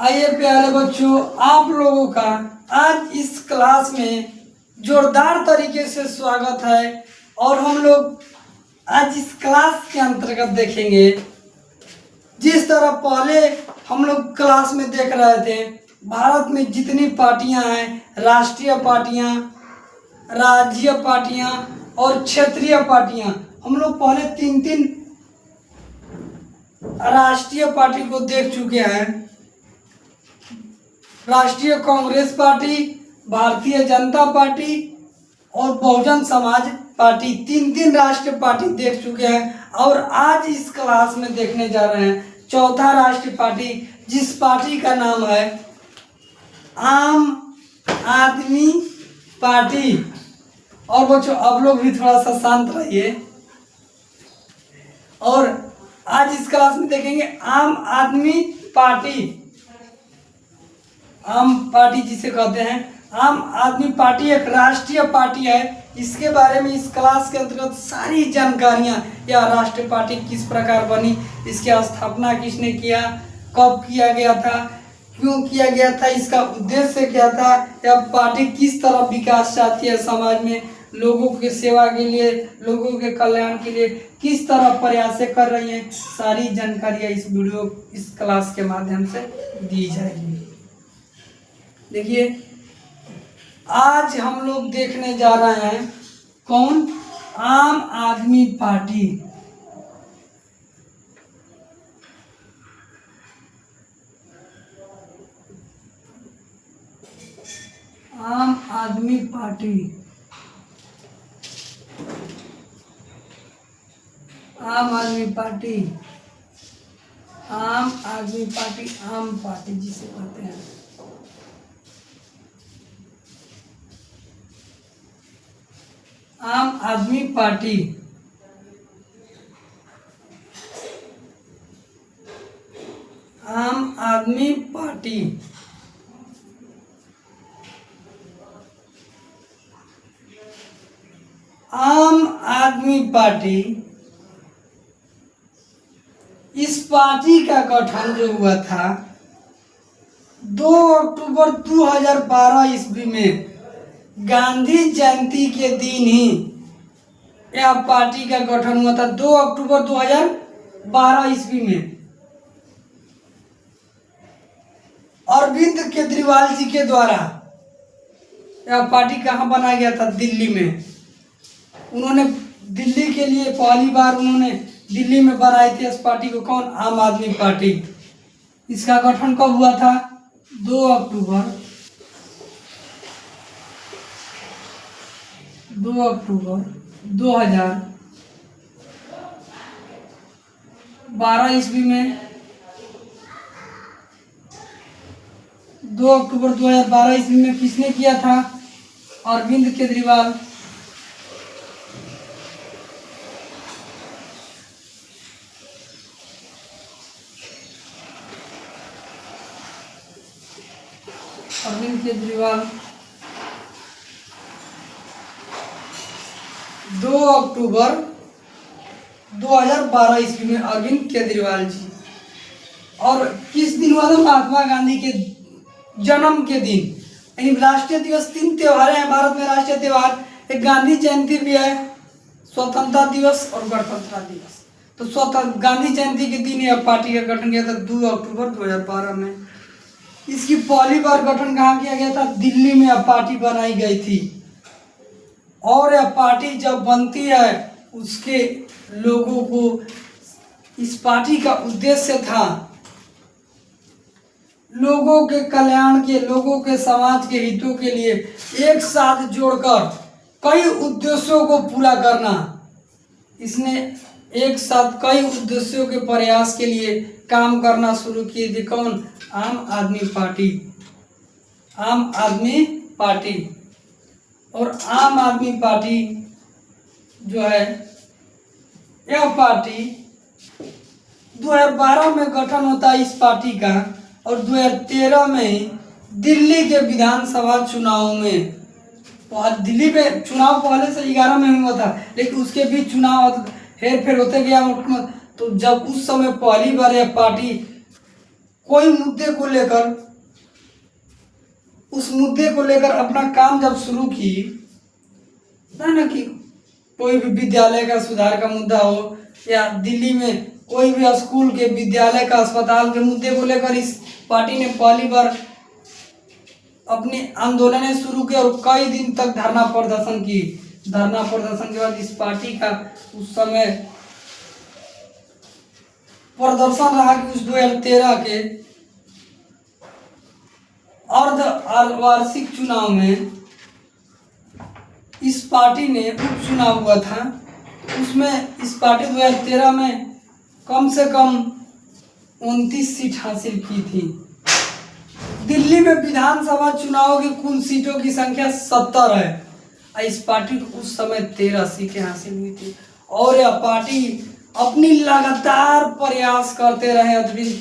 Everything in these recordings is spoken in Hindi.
आइए प्यारे बच्चों, आप लोगों का आज इस क्लास में जोरदार तरीके से स्वागत है। और हम लोग आज इस क्लास के अंतर्गत देखेंगे, जिस तरह पहले हम लोग क्लास में देख रहे थे, भारत में जितनी पार्टियां हैं, राष्ट्रीय पार्टियां, राज्य पार्टियां और क्षेत्रीय पार्टियां, हम लोग पहले तीन तीन राष्ट्रीय पार्टी को देख चुके हैं। राष्ट्रीय कांग्रेस पार्टी, भारतीय जनता पार्टी और बहुजन समाज पार्टी, तीन तीन राष्ट्रीय पार्टी देख चुके हैं। और आज इस क्लास में देखने जा रहे हैं चौथा राष्ट्रीय पार्टी, जिस पार्टी का नाम है आम आदमी पार्टी। और बच्चों, अब लोग भी थोड़ा सा शांत रहिए। और आज इस क्लास में देखेंगे आम आदमी पार्टी। आम पार्टी जिसे कहते हैं, आम आदमी पार्टी एक राष्ट्रीय पार्टी है। इसके बारे में इस क्लास के अंतर्गत सारी जानकारियां, या राष्ट्रीय पार्टी किस प्रकार बनी, इसकी स्थापना किसने किया, कब किया गया था, क्यों किया गया था, इसका उद्देश्य क्या था, यह पार्टी किस तरह विकास चाहती है, समाज में लोगों की सेवा के लिए, लोगों के कल्याण के लिए किस तरह प्रयास कर रही हैं, सारी जानकारियां इस क्लास के माध्यम से दी जाएगी। देखिए, आज हम लोग देखने जा रहे हैं कौन, आम आदमी पार्टी। आम आदमी पार्टी, आम आदमी पार्टी, आम आदमी पार्टी, आम पार्टी जिसे कहते हैं। आम आदमी पार्टी आम आदमी पार्टी आम आदमी पार्टी, इस पार्टी का गठन जो हुआ था 2 अक्टूबर 2012 ईस्वी में, गांधी जयंती के दिन ही यह पार्टी का गठन हुआ था। 2 अक्टूबर 2012 ईस्वी में अरविंद केजरीवाल जी के द्वारा यह पार्टी कहाँ बनाया गया था? दिल्ली में। उन्होंने दिल्ली के लिए पहली बार उन्होंने दिल्ली में बनाई थी इस पार्टी को। कौन? आम आदमी पार्टी। इसका गठन कब हुआ था? 2 अक्टूबर 2012 ईस्वी में। 2 अक्टूबर 2012 ईस्वी में किसने किया था? अरविंद केजरीवाल। अरविंद केजरीवाल 2 अक्टूबर 2012 ईस्वी में अरविंद केजरीवाल जी। और किस दिन हुआ था? महात्मा गांधी के जन्म के दिन। यानी राष्ट्रीय दिवस, 3 त्योहार हैं भारत में राष्ट्रीय त्योहार, एक गांधी जयंती भी है, स्वतंत्रता दिवस और गणतंत्र दिवस। तो गांधी जयंती के दिन यह पार्टी का गठन किया था 2 अक्टूबर 2012 में। इसकी पहली बार गठन कहाँ किया गया था? दिल्ली में यह पार्टी बनाई गई थी। और यह पार्टी जब बनती है, उसके लोगों को, इस पार्टी का उद्देश्य था लोगों के कल्याण के, लोगों के समाज के हितों के लिए एक साथ जोड़कर कई उद्देश्यों को पूरा करना। इसने एक साथ कई उद्देश्यों के प्रयास के लिए काम करना शुरू किए थे। कौन? आम आदमी पार्टी। आम आदमी पार्टी। और आम आदमी पार्टी जो है, यह पार्टी 2012 में गठन होता है इस पार्टी का। और 2013 में दिल्ली के विधानसभा चुनाव में, दिल्ली में चुनाव पहले से 11 में हुआ था, लेकिन उसके बीच चुनाव हेर फेर होते गया। तो जब उस समय पहली बार यह पार्टी कोई मुद्दे को लेकर, उस मुद्दे को लेकर अपना काम जब शुरू की, ना कि कोई भी विद्यालय का सुधार का मुद्दा हो या दिल्ली में कोई भी स्कूल के, विद्यालय का, अस्पताल के मुद्दे को लेकर इस पार्टी ने पहली बार अपनी आंदोलनें शुरू की और कई दिन तक धरना प्रदर्शन की। धरना प्रदर्शन के बाद इस पार्टी का उस समय प्रदर्शन रहा कि उस 2013 के अर्धवार्षिक चुनाव में इस पार्टी ने उपचुनाव हुआ था, उसमें इस पार्टी 2013 में कम से कम 29 सीट हासिल की थी। दिल्ली में विधानसभा चुनाव की कुल सीटों की संख्या 70 है। इस पार्टी को उस समय 13 सीटें हासिल हुई थी और यह पार्टी अपनी लगातार प्रयास करते रहे अरविंद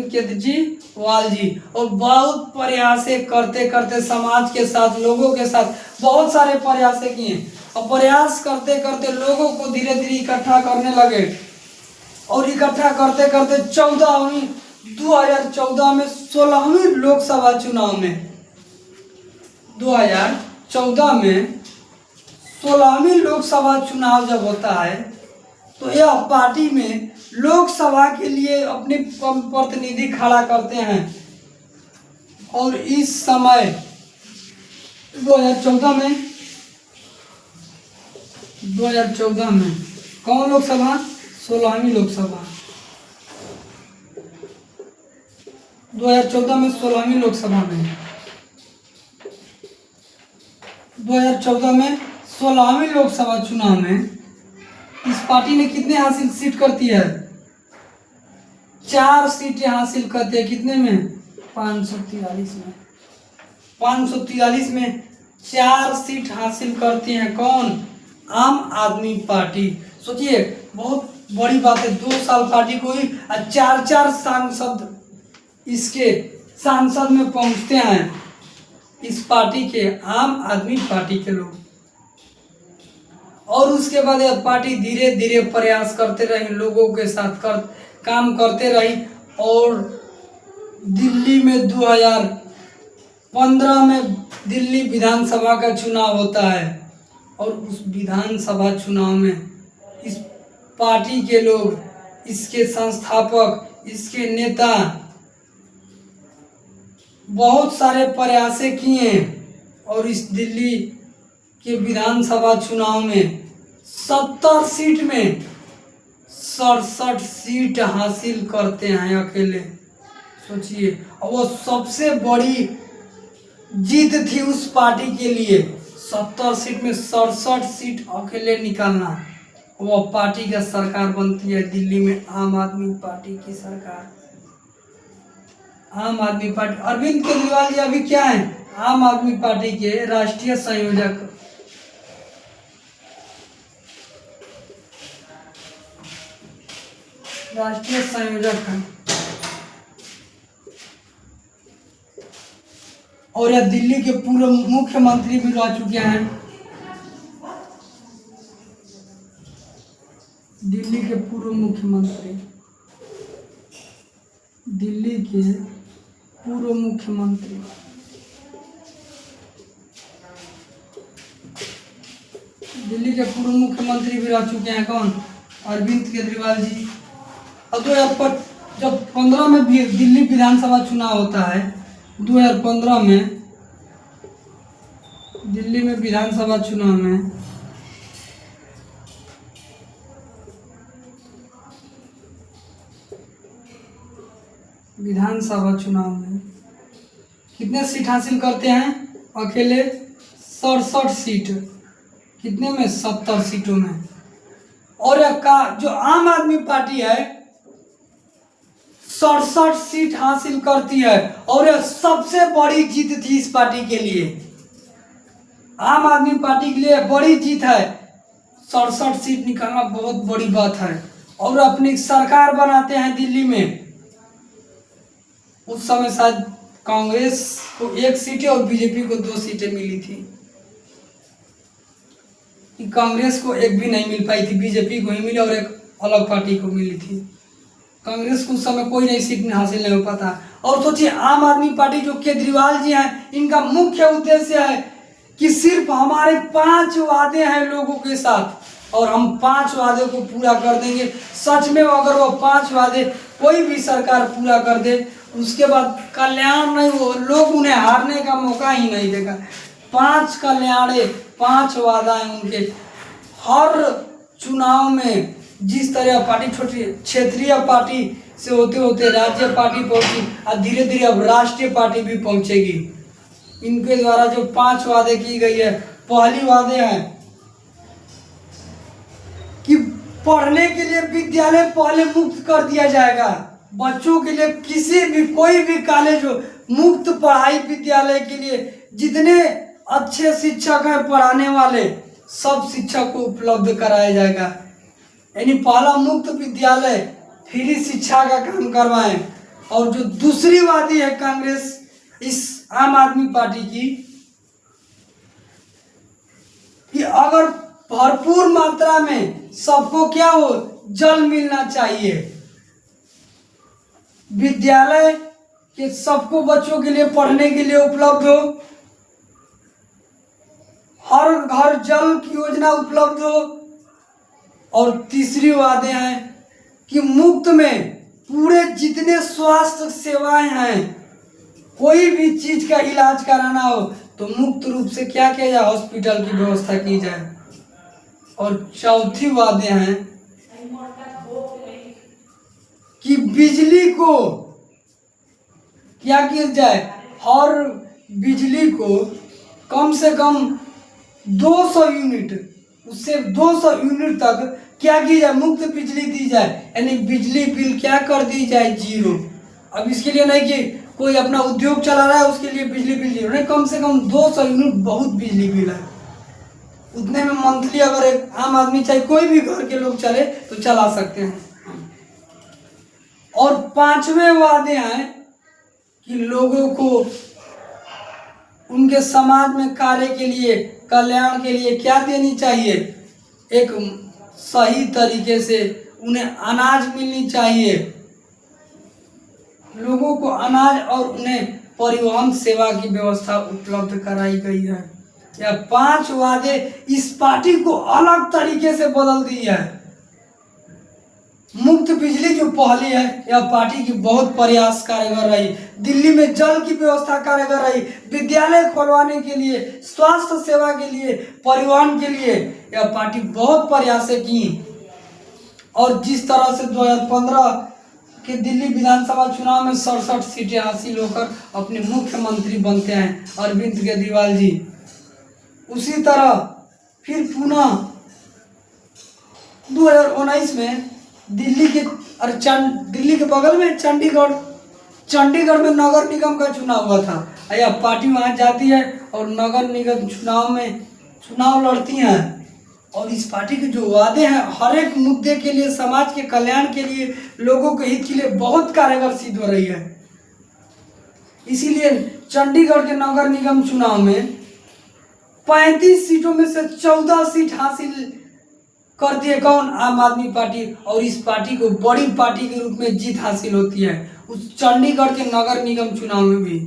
केजरीवाल जी और बहुत प्रयास करते करते समाज के साथ, लोगों के साथ बहुत सारे प्रयास किए और प्रयास करते करते लोगों को धीरे धीरे इकट्ठा करने लगे और इकट्ठा करते करते 2014 में 16वीं लोकसभा चुनाव में 2014 में 16वीं लोकसभा चुनाव जब होता है तो यह पार्टी में लोकसभा के लिए अपने प्रतिनिधि खड़ा करते हैं और इस समय 2014 में कौन लोकसभा? 16वीं लोकसभा। 2014 में 16वीं लोकसभा में 2014 में 16वीं लोकसभा चुनाव में इस पार्टी ने कितने हासिल सीट करती है? 4 सीटें हासिल करती है। कितने में? 543 में। 543 में 4 सीट हासिल करती है। कौन? आम आदमी पार्टी। सोचिए बहुत बड़ी बात है, 2 साल पार्टी को ही 4 सांसद इसके सांसद में पहुंचते हैं इस पार्टी के, आम आदमी पार्टी के लोग। और उसके बाद यह पार्टी धीरे धीरे प्रयास करते रही, लोगों के साथ काम करते रही और दिल्ली में 2015 में दिल्ली विधानसभा का चुनाव होता है और उस विधानसभा चुनाव में इस पार्टी के लोग, इसके संस्थापक, इसके नेता बहुत सारे प्रयास किए और इस दिल्ली के विधानसभा चुनाव में 70 सीट में 67 सीट हासिल करते हैं अकेले। सोचिए, और वो सबसे बड़ी जीत थी उस पार्टी के लिए। 70 सीट में 67 सीट अकेले निकालना, वो पार्टी का सरकार बनती है दिल्ली में, आम आदमी पार्टी की सरकार। आम आदमी पार्टी, अरविंद केजरीवाल जी अभी क्या है? आम आदमी पार्टी के राष्ट्रीय संयोजक। राष्ट्रीय संयोजक है और यह दिल्ली के पूर्व मुख्यमंत्री भी रह चुके हैं। दिल्ली के पूर्व मुख्यमंत्री, दिल्ली के पूर्व मुख्यमंत्री दिल्ली के पूर्व मुख्यमंत्री भी रह चुके हैं। कौन? अरविंद केजरीवाल जी। और 2015 में भी दिल्ली विधानसभा चुनाव होता है। 2015 में दिल्ली में विधानसभा चुनाव में कितने सीट हासिल करते हैं अकेले? 67 सीट। कितने में? 70 सीटों में। और जो आम आदमी पार्टी है 67 सीट हासिल करती है और यह सबसे बड़ी जीत थी इस पार्टी के लिए। आम आदमी पार्टी के लिए बड़ी जीत है। 67 सीट निकालना बहुत बड़ी बात है और अपनी सरकार बनाते हैं दिल्ली में। उस समय शायद कांग्रेस को 1 सीटें और बीजेपी को 2 सीटें मिली थी। कांग्रेस को 1 भी नहीं मिल पाई थी, बीजेपी को ही मिली और एक अलग पार्टी को मिली थी। कांग्रेस को उस समय कोई नई सीट हासिल नहीं हो पाता। और सोचिए आम आदमी पार्टी जो केजरीवाल जी हैं, इनका मुख्य उद्देश्य है कि सिर्फ हमारे 5 वादे हैं लोगों के साथ और हम 5 वादे को पूरा कर देंगे। सच में अगर वो 5 वादे कोई भी सरकार पूरा कर दे, उसके बाद कल्याण नहीं, वो लोग उन्हें हारने का मौका ही नहीं देगा। 5 कल्याणे, 5 वादाएं उनके। हर चुनाव में जिस तरह पार्टी छोटी क्षेत्रीय पार्टी से होते होते राज्य पार्टी पहुंची और धीरे धीरे अब राष्ट्रीय पार्टी भी पहुंचेगी। इनके द्वारा जो 5 वादे की गई है, पहली वादे हैं कि पढ़ने के लिए विद्यालय पहले मुफ्त कर दिया जाएगा। बच्चों के लिए किसी भी कोई भी कॉलेज हो, मुफ्त पढ़ाई विद्यालय के लिए। जितने अच्छे शिक्षक हैं पढ़ाने वाले, सब शिक्षक को उपलब्ध कराया जाएगा। यानी पहला मुफ्त विद्यालय, फ्री शिक्षा का काम करवाएं। और जो दूसरी वादी है कांग्रेस, इस आम आदमी पार्टी की, कि अगर भरपूर मात्रा में सबको क्या हो, जल मिलना चाहिए। विद्यालय के सबको बच्चों के लिए पढ़ने के लिए उपलब्ध हो, हर घर जल की योजना उपलब्ध हो। और तीसरी वादे हैं कि मुफ्त में पूरे जितने स्वास्थ्य सेवाएं हैं, कोई भी चीज का इलाज कराना हो तो मुफ्त रूप से क्या किया जाए, हॉस्पिटल की व्यवस्था की जाए। और चौथी वादे हैं कि बिजली को क्या किया जाए, हर बिजली को कम से कम 200 यूनिट, उससे 200 यूनिट तक क्या की जाए, मुफ्त बिजली दी जाए। यानी बिजली बिल क्या कर दी जाए, 0। अब इसके लिए नहीं कि कोई अपना उद्योग चला रहा है उसके लिए बिजली बिल 0 नहीं, कम से कम 200 यूनिट बहुत बिजली बिल है। उतने में मंथली अगर एक आम आदमी चाहे कोई भी घर के लोग चले तो चला सकते हैं। और 5वें वादे हैं कि लोगों को उनके समाज में कार्य के लिए, कल्याण के लिए क्या देनी चाहिए, एक सही तरीके से उन्हें अनाज मिलनी चाहिए। लोगों को अनाज और उन्हें परिवहन सेवा की व्यवस्था उपलब्ध कराई गई है। यह 5 वादे इस पार्टी को अलग तरीके से बदल दी है। मुफ्त बिजली जो पहली है, यह पार्टी की बहुत प्रयास कारगर रही। दिल्ली में जल की व्यवस्था कारगर रही। विद्यालय खोलवाने के लिए, स्वास्थ्य सेवा के लिए, परिवहन के लिए यह पार्टी बहुत प्रयास की। और जिस तरह से 2015 के दिल्ली विधानसभा चुनाव में 67 सीटें हासिल होकर अपने मुख्यमंत्री बनते हैं अरविंद केजरीवाल जी, उसी तरह फिर पुनः 2019 में दिल्ली के बगल में चंडीगढ़ में नगर निगम का चुनाव हुआ था। यह पार्टी वहां जाती है और नगर निगम चुनाव लड़ती हैं। और इस पार्टी के जो वादे हैं, हर एक मुद्दे के लिए, समाज के कल्याण के लिए, लोगों के हित के लिए बहुत कारगर सिद्ध हो रही है। इसीलिए चंडीगढ़ के नगर निगम चुनाव में 35 सीटों में से 14 सीट हासिल करती है कौन, आम आदमी पार्टी। और इस पार्टी को बड़ी पार्टी के रूप में जीत हासिल होती है उस चंडीगढ़ के नगर निगम चुनाव में भी।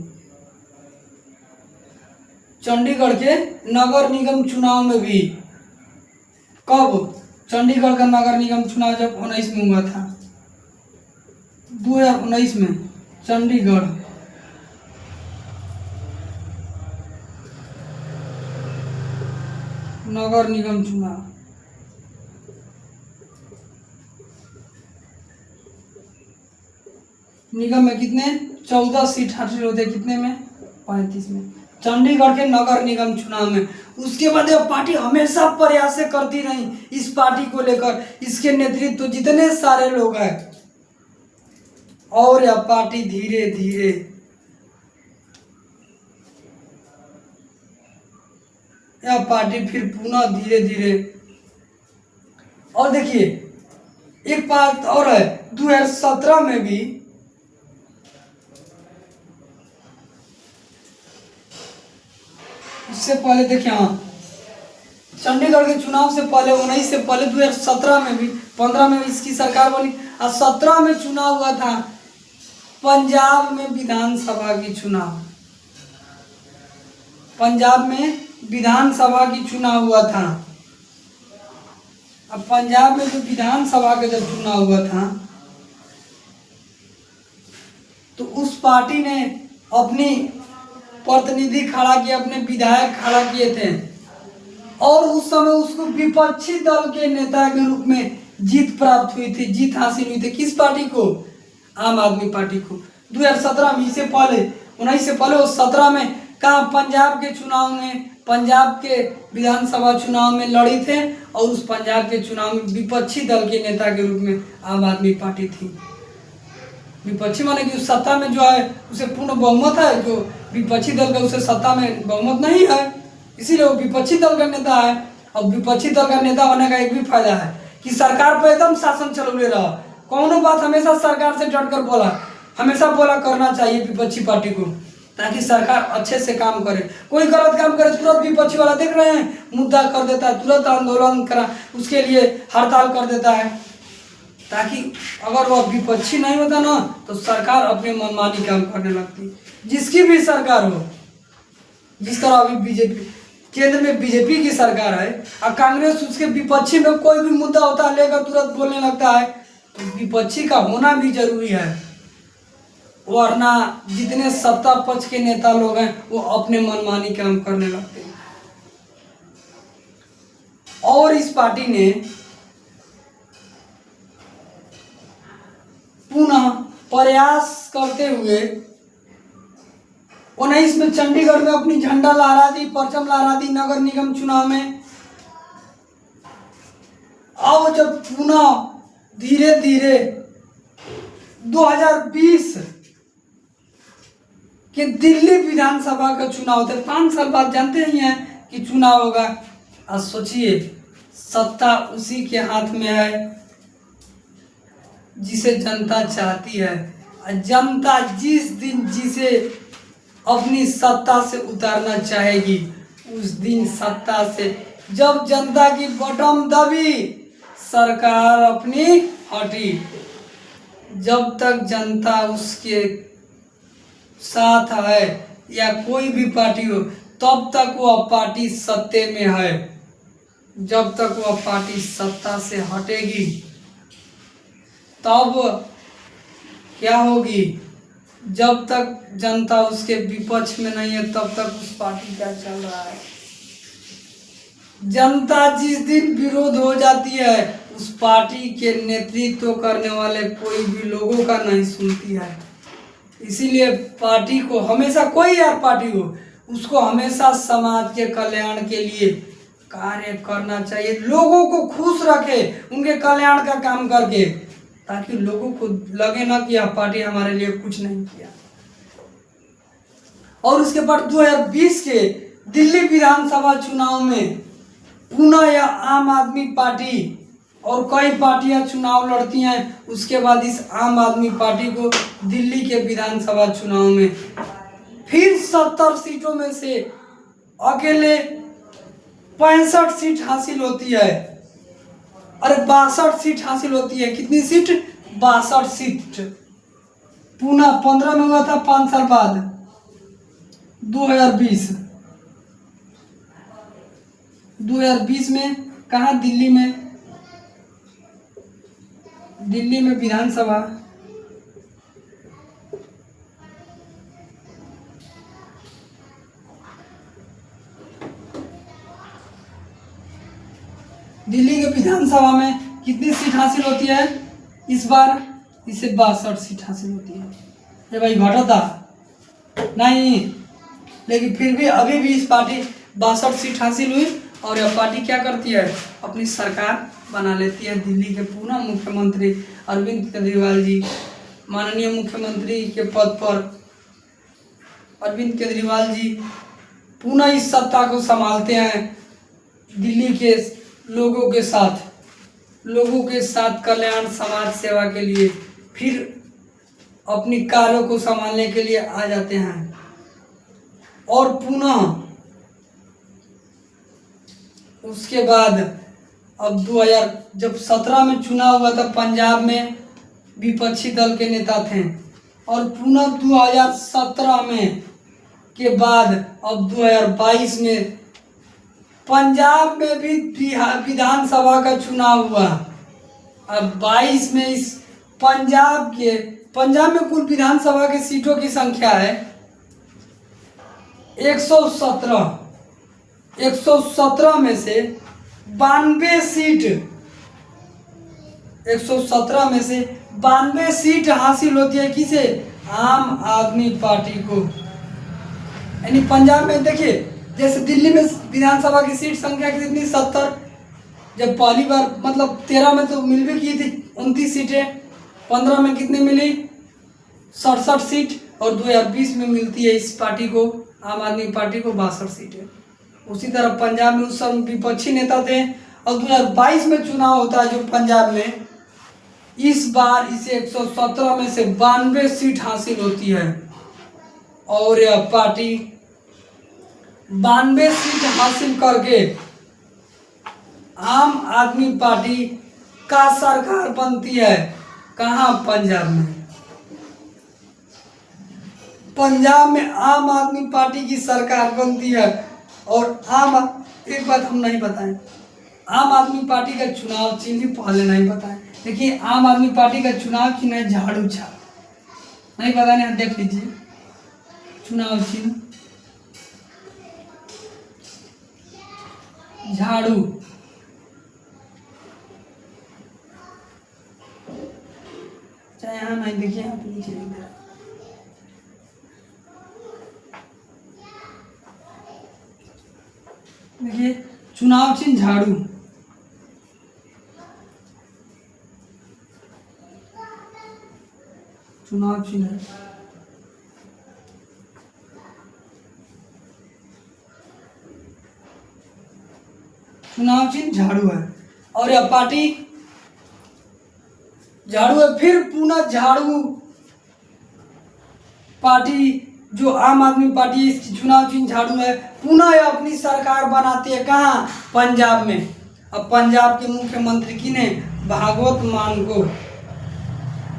चंडीगढ़ के नगर निगम चुनाव में भी कब, चंडीगढ़ का नगर निगम चुनाव जब 19 में हुआ था, 2019 में चंडीगढ़ नगर निगम चुनाव, निगम में कितने 14 सीट हासिल होते, कितने में 35 में, चंडीगढ़ के नगर निगम चुनाव में। उसके बाद यह पार्टी हमेशा प्रयास करती रही इस पार्टी को लेकर। इसके नेतृत्व तो जितने सारे लोग हैं, और यह पार्टी धीरे धीरे यह पार्टी फिर पुनः धीरे धीरे। और देखिए एक बात और है, 2017 में भी इससे पहले देखिए, हाँ, चंडीगढ़ के चुनाव से पहले 19 से पहले 2017 में भी, 15 में इसकी सरकार बनी। और 17 में चुनाव हुआ था पंजाब में विधानसभा की चुनाव। पंजाब में विधानसभा की चुनाव हुआ था। अब पंजाब में जो विधानसभा का जब चुनाव हुआ था तो उस पार्टी ने अपनी प्रतिनिधि खड़ा किया, अपने विधायक खड़ा किए थे और उस समय उसको विपक्षी दल के नेता के रूप में जीत प्राप्त हुई थी, जीत हासिल हुई थी। किस पार्टी को? आम आदमी पार्टी को। 2017 में, इससे पहले 19 से पहले वो 17 में कहाँ पंजाब के चुनाव में, पंजाब के विधानसभा चुनाव में लड़ी थे और उस पंजाब के चुनाव में विपक्षी दल के नेता के रूप में आम आदमी पार्टी थी। विपक्षी माने कि उस सत्ता में जो है उसे पूर्ण बहुमत है, जो विपक्षी दल का उसे सत्ता में बहुमत नहीं है, इसीलिए वो विपक्षी दल का नेता है। और विपक्षी दल का नेता होने का एक भी फायदा है कि सरकार पर एकदम शासन चलौले रहा, कौनो बात हमेशा सरकार से डट कर बोला, हमेशा बोला करना चाहिए विपक्षी पार्टी को, ताकि सरकार अच्छे से काम करे। कोई गलत काम करे तुरंत विपक्षी वाला देख रहे हैं मुद्दा कर देता है, तुरंत आंदोलन करा, उसके लिए हड़ताल कर देता है, ताकि अगर वह विपक्षी नहीं होता ना तो सरकार अपने मनमानी काम करने लगती। जिसकी भी सरकार हो, जिस तरह अभी बीजेपी केंद्र में बीजेपी की सरकार है और कांग्रेस उसके विपक्षी में कोई भी मुद्दा होता है लेकर तुरंत बोलने लगता है, तो विपक्षी का होना भी जरूरी है, वरना जितने सत्ता पक्ष के नेता लोग हैं वो अपने मनमानी काम करने लगते हैं। और इस पार्टी ने पुनः प्रयास करते हुए 19 में चंडीगढ़ में अपनी झंडा लहरा दी, परचम लहरा दी नगर निगम चुनाव में। अब जब पुनः धीरे धीरे 2020 कि दिल्ली विधानसभा का चुनाव होता है, 5 साल बाद जानते ही हैं कि चुनाव होगा। अब सोचिए सत्ता उसी के हाथ में है जिसे जनता चाहती है। जनता जिस दिन जिसे अपनी सत्ता से उतारना चाहेगी उस दिन सत्ता से, जब जनता की बटन दबी सरकार अपनी हटी, जब तक जनता उसके साथ है या कोई भी पार्टी हो तब तक वह पार्टी सत्ते में है। जब तक वह पार्टी सत्ता से हटेगी तब क्या होगी? जब तक जनता उसके विपक्ष में नहीं है तब तक उस पार्टी का चल रहा है। जनता जिस दिन विरोध हो जाती है उस पार्टी के नेतृत्व करने वाले कोई भी लोगों का नहीं सुनती है। इसीलिए पार्टी को हमेशा, कोई यार पार्टी हो, उसको हमेशा समाज के कल्याण के लिए कार्य करना चाहिए, लोगों को खुश रखे उनके कल्याण का काम करके, ताकि लोगों को लगे ना कि यह पार्टी हमारे लिए कुछ नहीं किया। और उसके बाद 2020 के दिल्ली विधानसभा चुनाव में पुनः यह आम आदमी पार्टी और कई पार्टियां चुनाव लड़ती हैं, उसके बाद इस आम आदमी पार्टी को दिल्ली के विधानसभा चुनाव में फिर 70 सीटों में से अकेले 65 सीट हासिल होती है। अरे 62 सीट हासिल होती है। कितनी सीट? 62 सीट। पुनः 15 में हुआ था 5 साल बाद 2020 में कहाँ? दिल्ली में विधानसभा। दिल्ली के विधानसभा में कितनी सीट हासिल होती है इस बार? इसे 62 सीट हासिल होती है। ये भाई घटा था नहीं, लेकिन फिर भी अभी भी इस पार्टी 62 सीट हासिल हुई और यह पार्टी क्या करती है? अपनी सरकार बना लेती है। दिल्ली के पुनः मुख्यमंत्री अरविंद केजरीवाल जी, माननीय मुख्यमंत्री के पद पर अरविंद केजरीवाल जी पुनः इस सत्ता को संभालते हैं। दिल्ली के लोगों के साथ कल्याण समाज सेवा के लिए फिर अपनी कार्यों को संभालने के लिए आ जाते हैं। और पुनः उसके बाद अब 2017 में चुनाव हुआ था पंजाब में, विपक्षी दल के नेता थे। और पुनः 2017 में के बाद अब 2022 में पंजाब में भी विधानसभा का चुनाव हुआ। अब 22 में इस पंजाब में कुल विधानसभा की सीटों की संख्या है 117। 117 में से 92 सीट 117 में से 92 सीट हासिल होती है किसे? आम आदमी पार्टी को। यानी पंजाब में देखिए, जैसे दिल्ली में विधानसभा की सीट संख्या कितनी 70, जब पहली बार मतलब 13 में तो मिल भी की थी 29 सीटें, 15 में कितनी मिली 67 सीट, और 2020 में मिलती है इस पार्टी को, आम आदमी पार्टी को 62 सीटें। उसी तरह पंजाब में उस समय विपक्षी नेता थे। और 2022 में चुनाव होता है जो पंजाब में, इस बार इसे 117 में से 92 सीट हासिल होती है और यह पार्टी 92 सीट हासिल करके आम आदमी पार्टी का सरकार बनती है। कहाँ? पंजाब में। पंजाब में आम आदमी पार्टी की सरकार बनती है। और एक बात हम नहीं बताएं, आम आदमी पार्टी का चुनाव चिन्ह पहले नहीं बताएं। देखिए, आम आदमी पार्टी का चुनाव चिन्ह है झाड़ू छाप। नहीं पता नहीं, देख लीजिए चुनाव चिन्ह झाड़ू। चाहे यहाँ नहीं, देखिए यहाँ पे नीचे लिख दे रहा। देखिए चुनाव चिन्ह झाड़ू। चुनाव चिन्ह है। चुनाव चिन्ह झाड़ू है और यह पार्टी झाड़ू है। फिर पुनः झाड़ू पार्टी जो आम आदमी पार्टी है, इसकी चुनाव चिन्ह झाड़ू है। पुनः यह अपनी सरकार बनाती है। कहाँ? पंजाब में। अब पंजाब के मुख्यमंत्री किने? भागवत मान को।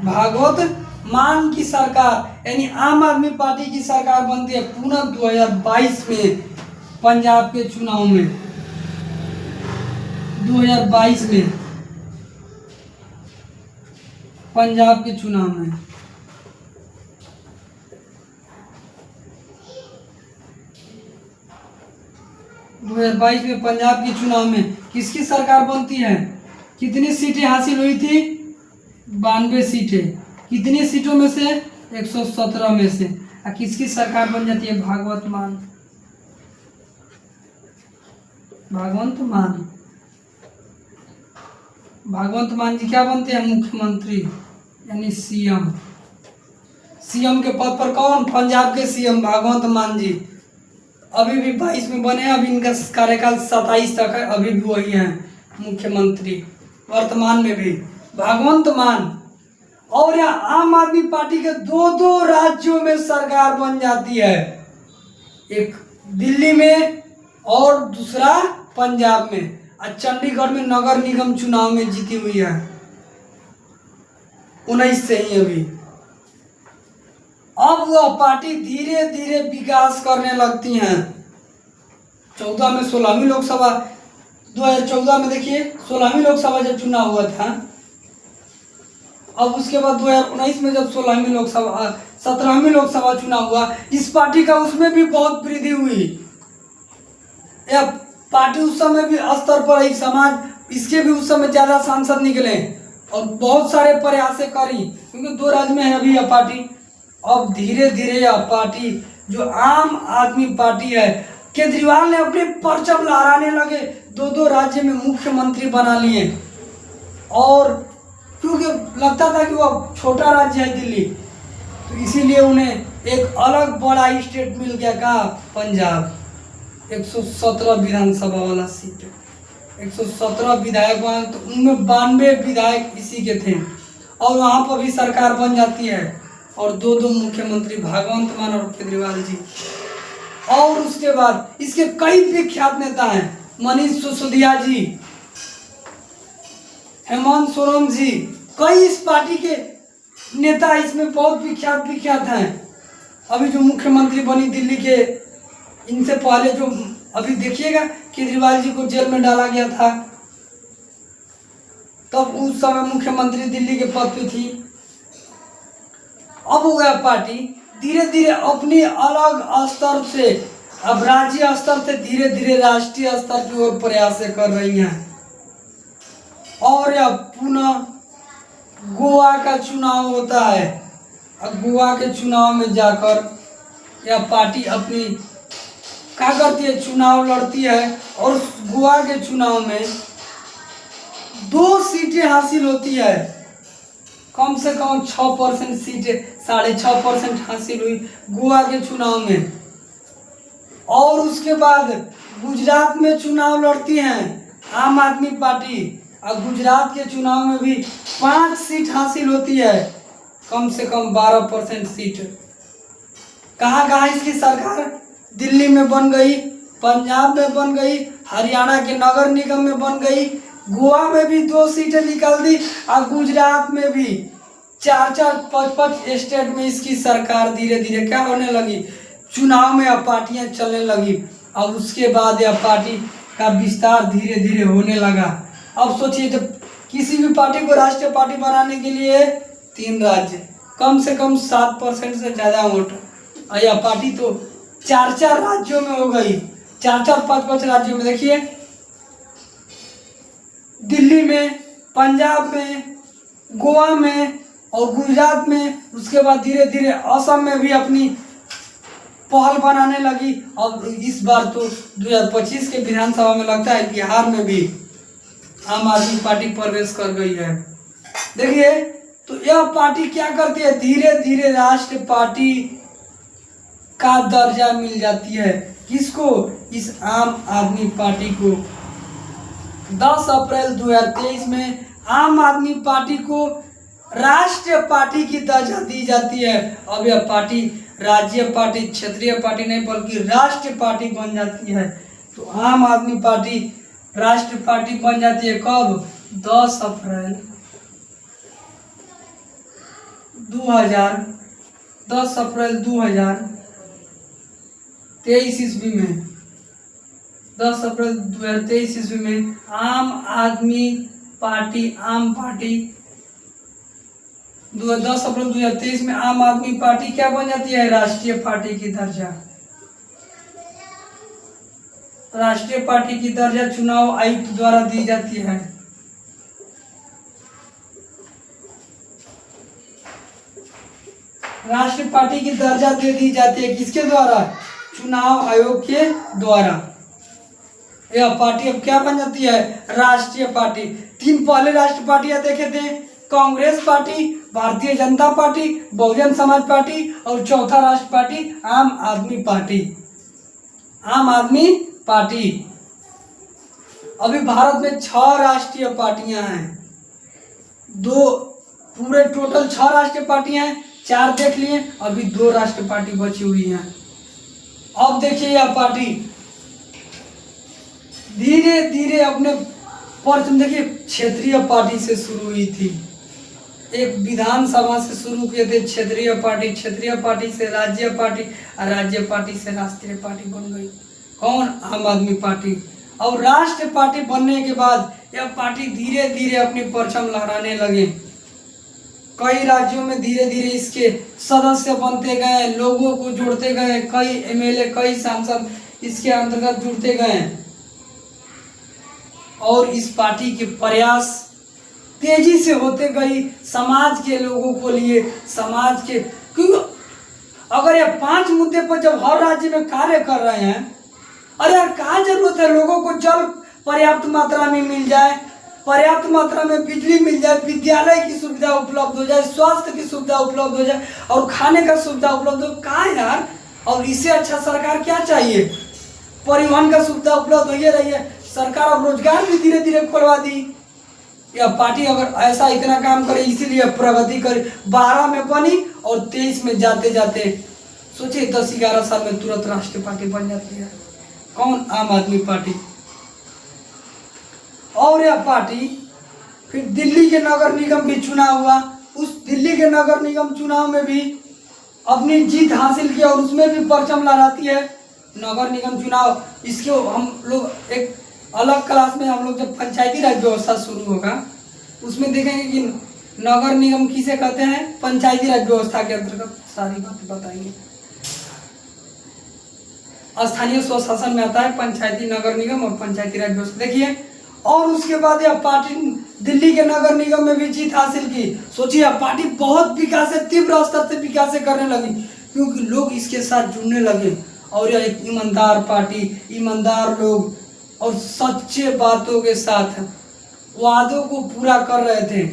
भागवत मान की सरकार यानी आम आदमी पार्टी की सरकार बनती है पुनः 2022 में पंजाब के चुनाव में। 2022 में पंजाब के चुनाव में 2022 में पंजाब के चुनाव में किसकी सरकार बनती है? कितनी सीटें हासिल हुई थी? 92 सीटें। कितनी सीटों में से? 117 में से। और किसकी सरकार बन जाती है? भागवत मान। भागवंत मान। भागवंत मान जी क्या बनते हैं? मुख्यमंत्री यानी सीएम। सीएम के पद पर कौन? पंजाब के सीएम भागवंत मान जी। अभी भी 22 में बने हैं, अभी इनका कार्यकाल 27 तक है, अभी भी वही हैं मुख्यमंत्री वर्तमान में भी भागवंत मान। और यह आम आदमी पार्टी के दो राज्यों में सरकार बन जाती है, एक दिल्ली में और दूसरा पंजाब में। और चंडीगढ़ में नगर निगम चुनाव में जीती हुई है 19 से ही अभी। अब वह पार्टी धीरे धीरे विकास करने लगती हैं। 14 में 16वीं लोकसभा, 2014 में देखिए 16वीं लोकसभा जब चुनाव हुआ था, अब उसके बाद 2019 में जब 16वीं लोकसभा 17वीं लोकसभा चुनाव हुआ, इस पार्टी का उसमें भी बहुत वृद्धि हुई। यह पार्टी उस समय भी स्तर पर एक समाज इसके भी उस समय ज़्यादा सांसद निकले और बहुत सारे प्रयास करी, क्योंकि 2 राज्य में है अभी यह पार्टी। अब धीरे धीरे यह पार्टी जो आम आदमी पार्टी है, केजरीवाल ने अपने परचम लहराने लगे, 2 राज्य में मुख्यमंत्री बना लिए। और क्योंकि लगता था कि वह छोटा राज्य है दिल्ली, तो इसीलिए उन्हें एक अलग बड़ा स्टेट मिल गया। कहाँ? पंजाब। 117 विधानसभा वाला सीट, 117 विधायक वहाँ, तो उनमें 92 विधायक इसी के थे। और वहाँ पर भी सरकार बन जाती है और 2 मुख्यमंत्री भागवंत मान और केजरीवाल जी। और उसके बाद इसके कई विख्यात नेता हैं, मनीष सिसोदिया जी, हेमंत सोरेन जी, कई इस पार्टी के नेता इसमें बहुत विख्यात विख्यात हैं। अभी जो मुख्यमंत्री बनी दिल्ली के, इनसे पहले जो अभी देखिएगा केजरीवाल जी को जेल में डाला गया था, तब उस समय मुख्यमंत्री दिल्ली के पद पे थी। अब वह पार्टी धीरे धीरे अपनी अलग स्तर से, अब राज्य स्तर से धीरे धीरे राष्ट्रीय स्तर की ओर प्रयास कर रही हैं। और यह पुनः गोवा का चुनाव होता है। अब गोवा के चुनाव में जाकर यह पार्टी अपनी क्या करती है, चुनाव लड़ती है, और उस गोवा के चुनाव में 2 सीटें हासिल होती है। कम से कम 6% सीटें, 6.5% हासिल हुई गोवा के चुनाव में। और उसके बाद गुजरात में चुनाव लड़ती हैं आम आदमी पार्टी, और गुजरात के चुनाव में भी 5 सीट हासिल होती है, कम से कम 12% सीट। कहाँ कहाँ इसकी सरकार? दिल्ली में बन गई, पंजाब में बन गई, हरियाणा के नगर निगम में बन गई, गोवा में भी 2 सीटें निकाल दी, और गुजरात में भी 4-4, 5-5 स्टेट में इसकी सरकार धीरे धीरे क्या होने लगी, चुनाव में अब पार्टियां चलने लगी। और उसके बाद यह पार्टी का विस्तार धीरे धीरे होने लगा। अब सोचिए, जब किसी भी पार्टी को राष्ट्रीय पार्टी बनाने के लिए 3 राज्य, कम से कम 7% से ज़्यादा वोट, और यह पार्टी तो 4-4 राज्यों में हो गई, 4-4, 5-5 राज्यों में। देखिए दिल्ली में, पंजाब में, गोवा में और गुजरात में। उसके बाद धीरे धीरे असम में भी अपनी पहल बनाने लगी। और इस बार तो 2025 के विधानसभा में लगता है बिहार में भी आम आदमी पार्टी प्रवेश कर गई है। देखिए, तो यह पार्टी क्या करती है, धीरे धीरे राष्ट्रीय पार्टी का दर्जा मिल जाती है। किसको? इस आम आदमी पार्टी को। 10 अप्रैल 2023 में आम आदमी पार्टी को राष्ट्रीय पार्टी की दर्जा दी जाती है। अब यह पार्टी राज्य पार्टी, क्षेत्रीय पार्टी नहीं बल्कि राष्ट्रीय पार्टी बन जाती है। तो आम आदमी पार्टी राष्ट्रीय पार्टी बन जाती है कब? 10 अप्रैल 2023 ईस्वी में, 10 अप्रैल 2023 ईस्वी में आम आदमी पार्टी, 10 अप्रैल 2023 में आम आदमी पार्टी क्या बन जाती है? राष्ट्रीय पार्टी की दर्जा। राष्ट्रीय पार्टी की दर्जा चुनाव आयुक्त द्वारा दी जाती है। राष्ट्रीय पार्टी की दर्जा दे दी जाती है किसके द्वारा? चुनाव आयोग के द्वारा। यह पार्टी अब क्या बन जाती है? राष्ट्रीय पार्टी। 3 पहले राष्ट्रीय पार्टियां देखे थे, Congress party, Bharatiya Janata party, Bahujan Samaj party, और चौथा राष्ट्रीय पार्टी आम आदमी पार्टी। आम आदमी पार्टी। अभी भारत में 6 राष्ट्रीय पार्टियां हैं। 2 पूरे टोटल 6 राष्ट्रीय पार्टियां हैं, 4 देख लिए, अभी 2 राष्ट्रीय पार्टी बची हुई हैं। अब देखिए, यह पार्टी धीरे धीरे अपने परचम, देखिए क्षेत्रीय पार्टी से शुरू हुई थी, एक विधानसभा से शुरू किए थे क्षेत्रीय पार्टी, क्षेत्रीय पार्टी से राज्य पार्टी, और राज्य पार्टी से राष्ट्रीय पार्टी बन गई। कौन? आम आदमी पार्टी। और राष्ट्रीय पार्टी बनने के बाद यह पार्टी धीरे धीरे अपनी परचम लहराने लगे। कई राज्यों में धीरे धीरे इसके सदस्य बनते गए, लोगों को जोड़ते गए, कई एमएलए, कई सांसद इसके अंतर्गत जुड़ते गए। और इस पार्टी के प्रयास तेजी से होते गई समाज के लोगों को लिए, समाज के, क्योंकि अगर ये 5 मुद्दे पर जब हर राज्य में कार्य कर रहे हैं, अरे यार कहाँ जरूरत है, लोगों को जल पर्याप्त मात्रा में मिल जाए, पर्याप्त मात्रा में बिजली मिल जाए, विद्यालय की सुविधा उपलब्ध हो जाए, स्वास्थ्य की सुविधा उपलब्ध हो जाए, और खाने का सुविधा उपलब्ध हो, कहाँ यार। और इससे अच्छा सरकार क्या चाहिए? परिवहन का सुविधा उपलब्ध हो रही है, सरकार अब रोजगार भी धीरे धीरे खोलवा दी। यह पार्टी अगर ऐसा इतना काम करे, इसीलिए प्रगति करे, 12 में बनी और 23 में जाते जाते सोचिए 10-11 साल में तुरंत राष्ट्रीय पार्टी बन जाती है। कौन? आम आदमी पार्टी। और यह पार्टी फिर दिल्ली के नगर निगम भी चुनाव हुआ, उस दिल्ली के नगर निगम चुनाव में भी अपनी जीत हासिल की और उसमें भी परचम लहराती है। नगर निगम चुनाव इसके हम लोग एक अलग क्लास में हम लोग जब पंचायती राज व्यवस्था शुरू होगा उसमें देखेंगे कि नगर निगम किसे कहते हैं, पंचायती राज व्यवस्था के अंतर्गत सारी बातें बताएंगे। स्थानीय स्वशासन में आता है पंचायती नगर निगम और पंचायती राज व्यवस्था। देखिए, और उसके बाद यह पार्टी दिल्ली के नगर निगम में भी जीत हासिल की। सोचिए, यह पार्टी बहुत विकास है, तीव्र स्तर से विकास करने लगी क्योंकि लोग इसके साथ जुड़ने लगे और यह एक ईमानदार पार्टी, ईमानदार लोग और सच्चे बातों के साथ वादों को पूरा कर रहे थे।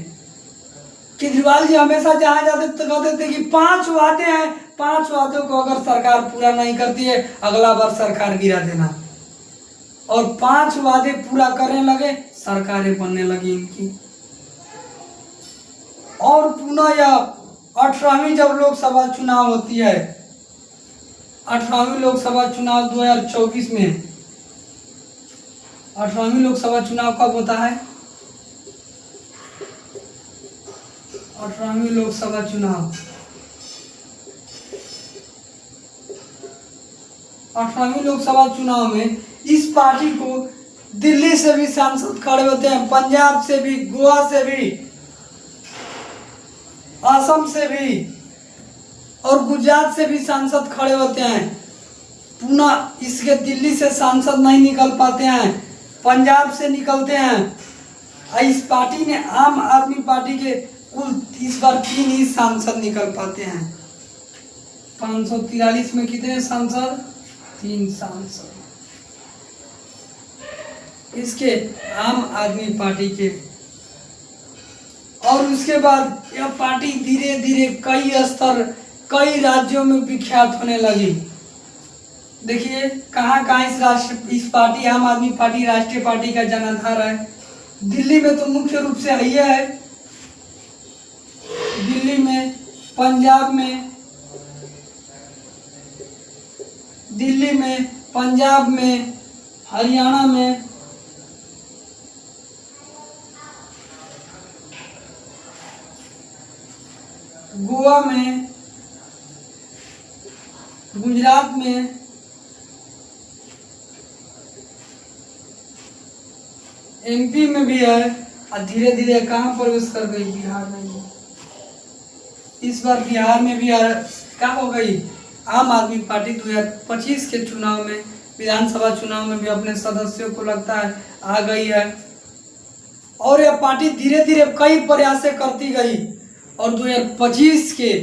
केजरीवाल जी हमेशा जहाँ जाते तो कहते थे कि 5 वादे हैं, 5 वादों को अगर सरकार पूरा नहीं करती है अगला बार सरकार गिरा देना। और 5 वादे पूरा करने लगे, सरकारें बनने लगी इनकी। और पुनः यह 18वीं जब लोकसभा चुनाव होती है, 18वीं लोकसभा चुनाव 2024 में, 18वीं लोकसभा चुनाव कब होता है? 18वीं लोकसभा चुनाव 18वीं लोकसभा चुनाव में इस पार्टी को दिल्ली से भी सांसद खड़े होते हैं, पंजाब से भी, गोवा से भी, असम से भी और गुजरात से भी सांसद खड़े होते हैं। पुनः इसके दिल्ली से सांसद नहीं निकल पाते हैं, पंजाब से निकलते हैं। इस पार्टी ने, आम आदमी पार्टी के कुल इस बार 3 ही सांसद निकल पाते हैं। 543 में कितने सांसद? 3 सांसद इसके आम आदमी पार्टी के। और उसके बाद यह पार्टी धीरे धीरे कई स्तर, कई राज्यों में विख्यात होने लगी। देखिए कहाँ इस पार्टी, आम आदमी पार्टी राष्ट्रीय पार्टी का जनाधार है। दिल्ली में तो मुख्य रूप से यह है, दिल्ली में, पंजाब में, दिल्ली में, पंजाब में, हरियाणा में, गोवा में, गुजरात में, एमपी में भी है और धीरे धीरे कहाँ प्रवेश कर गई? बिहार में भी। इस बार बिहार में भी क्या हो गई? आम आदमी पार्टी 2025 के चुनाव में, विधानसभा चुनाव में भी अपने सदस्यों को लगता है आ गई है। और यह पार्टी धीरे धीरे कई प्रयास करती गई और 2025 के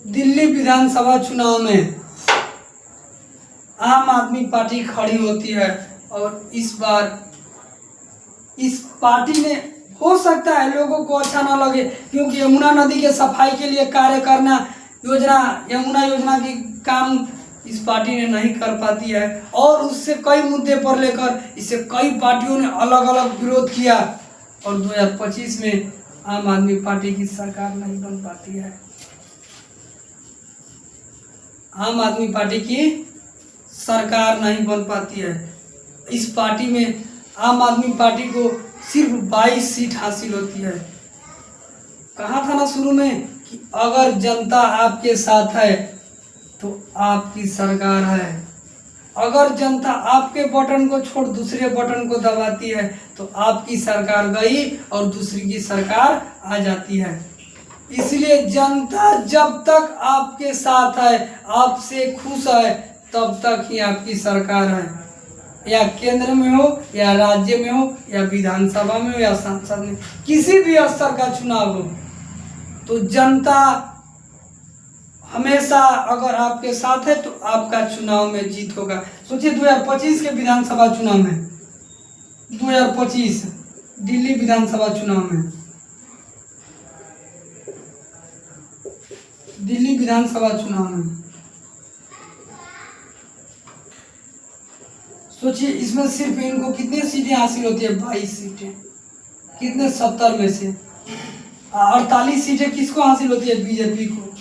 दिल्ली विधानसभा चुनाव में आम आदमी पार्टी खड़ी होती है। और इस बार इस पार्टी ने, हो सकता है लोगों को अच्छा ना लगे क्योंकि यमुना नदी के सफाई के लिए कार्य करना, यमुना योजना की काम इस पार्टी ने नहीं कर पाती है और उससे कई मुद्दे पर लेकर इसे कई पार्टियों ने अलग अलग विरोध किया और 2025 में आम आदमी पार्टी की सरकार नहीं बन पाती है। आम आदमी पार्टी की सरकार नहीं बन पाती है। इस पार्टी में आम आदमी पार्टी को सिर्फ 22 सीट हासिल होती है। कहा था ना शुरू में कि अगर जनता आपके साथ है तो आपकी सरकार है। अगर जनता आपके बटन को छोड़ दूसरे बटन को दबाती है तो आपकी सरकार गई और दूसरी की सरकार आ जाती है। इसलिए जनता जब तक आपके साथ है, आपसे खुश है, तब तक ही आपकी सरकार है, या केंद्र में हो या राज्य में हो या विधानसभा में हो या संसद में, किसी भी स्तर का चुनाव हो तो जनता हमेशा अगर आपके साथ है तो आपका चुनाव में जीत होगा। सोचिए 2025 के विधानसभा चुनाव में, 2025 दिल्ली विधानसभा चुनाव में, दिल्ली विधानसभा चुनाव में सोचिए इसमें सिर्फ इनको कितनी सीटें हासिल होती है? 22 सीटें। कितने? 70 में से 48 सीटें किसको हासिल होती है? बीजेपी को।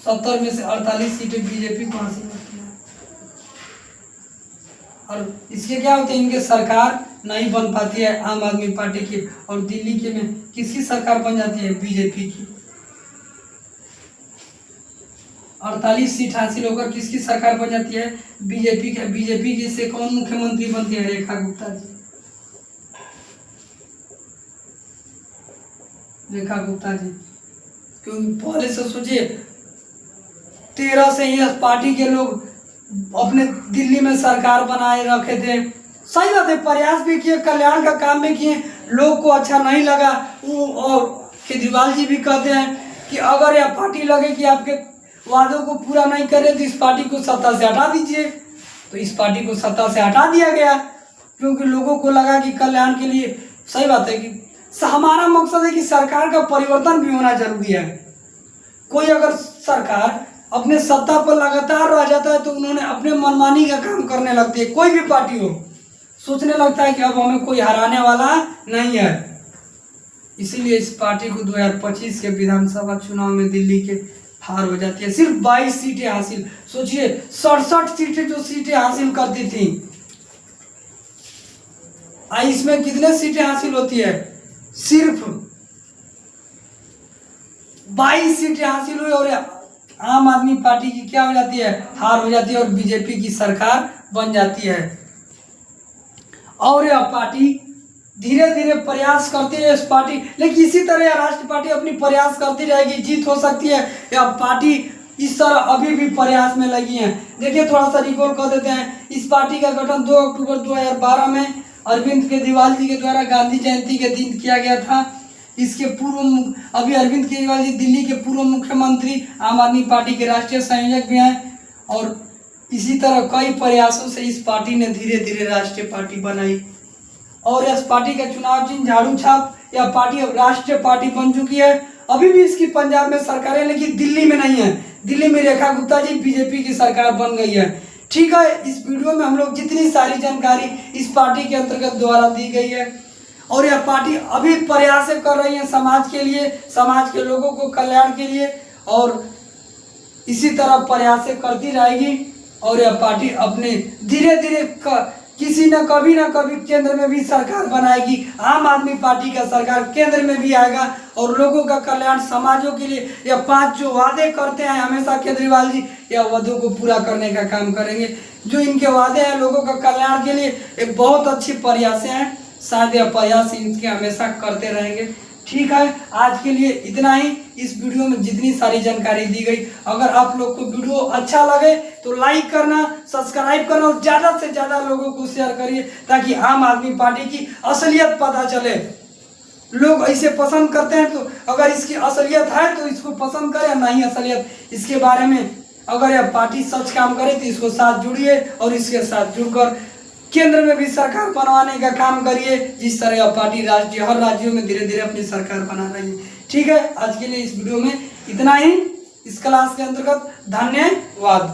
70 में से 48 सीटें बीजेपी को हासिल होती है। और इसके क्या होते हैं? इनके सरकार नहीं बन पाती है आम आदमी पार्टी की, और दिल्ली के में किसकी सरकार बन जाती है? बीजेपी की। 48 सीट हासिल होकर किसकी सरकार बन जाती है? बीजेपी के। बीजेपी की से कौन मुख्यमंत्री बनती है? रेखा गुप्ता जी। रेखा गुप्ता जी, क्योंकि पहले से सोचिए 13 से ही पार्टी के लोग अपने दिल्ली में सरकार बनाए रखे थे। सही बात है, प्रयास भी किए, कल्याण का काम भी किए, लोग को अच्छा नहीं लगा। और केजरीवाल जी भी कहते हैं कि अगर यह पार्टी लगे कि आपके वादों को पूरा नहीं करे तो इस पार्टी को सत्ता से हटा दीजिए। तो इस पार्टी को सत्ता से हटा दिया गया, क्योंकि लोगों को लगा कि कल्याण के लिए, सही बात है कि हमारा मकसद है कि सरकार का परिवर्तन भी होना जरूरी है। कोई अगर सरकार अपने सत्ता पर लगातार रह जाता है तो उन्होंने अपने मनमानी का काम करने लगती है। कोई भी पार्टी हो, सोचने लगता है कि अब हमें कोई हराने वाला नहीं है। इसीलिए इस पार्टी को 2025 के विधानसभा चुनाव में दिल्ली के हार हो जाती है। सिर्फ 22 सीटें हासिल, सोचिए 67 सीटें जो सीटें हासिल करती थी, इसमें कितने सीटें हासिल होती है? सिर्फ 22 सीटें हासिल हुई और आम आदमी पार्टी की क्या हो जाती है? हार हो जाती है और बीजेपी की सरकार बन जाती है। और यह पार्टी धीरे धीरे प्रयास करती है इस पार्टी, लेकिन इसी तरह यह राष्ट्रीय पार्टी अपनी प्रयास करती रहेगी, जीत हो सकती है। यह पार्टी इस तरह अभी भी प्रयास में लगी है। देखिए थोड़ा सा रिकॉल कर देते हैं। इस पार्टी का गठन 2 अक्टूबर 2012 में अरविंद केजरीवाल जी के द्वारा गांधी जयंती के दिन किया गया था। इसके पूर्व अभी अरविंद केजरीवाल जी दिल्ली के पूर्व मुख्यमंत्री, आम आदमी पार्टी के राष्ट्रीय संयोजक भी हैं। और इसी तरह कई प्रयासों से इस पार्टी ने धीरे धीरे राष्ट्रीय पार्टी बनाई और इस पार्टी का चुनाव चिन्ह झाड़ू छाप। यह पार्टी अब राष्ट्रीय पार्टी बन चुकी है। अभी भी इसकी पंजाब में सरकार है, लेकिन दिल्ली में नहीं है। दिल्ली में रेखा गुप्ता जी बीजेपी की सरकार बन गई है। ठीक है, इस वीडियो में हम लोग जितनी सारी जानकारी इस पार्टी के अंतर्गत द्वारा दी गई है, और यह पार्टी अभी प्रयास कर रही है समाज के लिए, समाज के लोगों को कल्याण के लिए, और इसी तरह प्रयास करती रहेगी। और यह पार्टी अपने धीरे धीरे किसी न कभी केंद्र में भी सरकार बनाएगी। आम आदमी पार्टी का सरकार केंद्र में भी आएगा और लोगों का कल्याण, समाजों के लिए यह 5 जो वादे करते हैं हमेशा केजरीवाल जी, यह वादों को पूरा करने का काम करेंगे। जो इनके वादे हैं लोगों का कल्याण के लिए, एक बहुत अच्छी प्रयास हैं। शायद यह प्रयास इनके हमेशा करते रहेंगे। ठीक है, आज के लिए इतना ही। इस वीडियो में जितनी सारी जानकारी दी गई, अगर आप लोग को वीडियो अच्छा लगे तो लाइक करना, सब्सक्राइब करना और ज़्यादा से ज़्यादा लोगों को शेयर करिए, ताकि आम आदमी पार्टी की असलियत पता चले। लोग ऐसे पसंद करते हैं, तो अगर इसकी असलियत है तो इसको पसंद करें, नहीं असलियत, इसके बारे में अगर यह पार्टी सच काम करे तो इसको साथ जुड़िए और इसके साथ जुड़कर केंद्र में भी सरकार बनवाने का काम करिए, जिस तरह यह पार्टी हर राज्यों में धीरे धीरे अपनी सरकार बना रही है। ठीक है, आज के लिए इस वीडियो में इतना ही। इस क्लास के अंतर्गत धन्यवाद।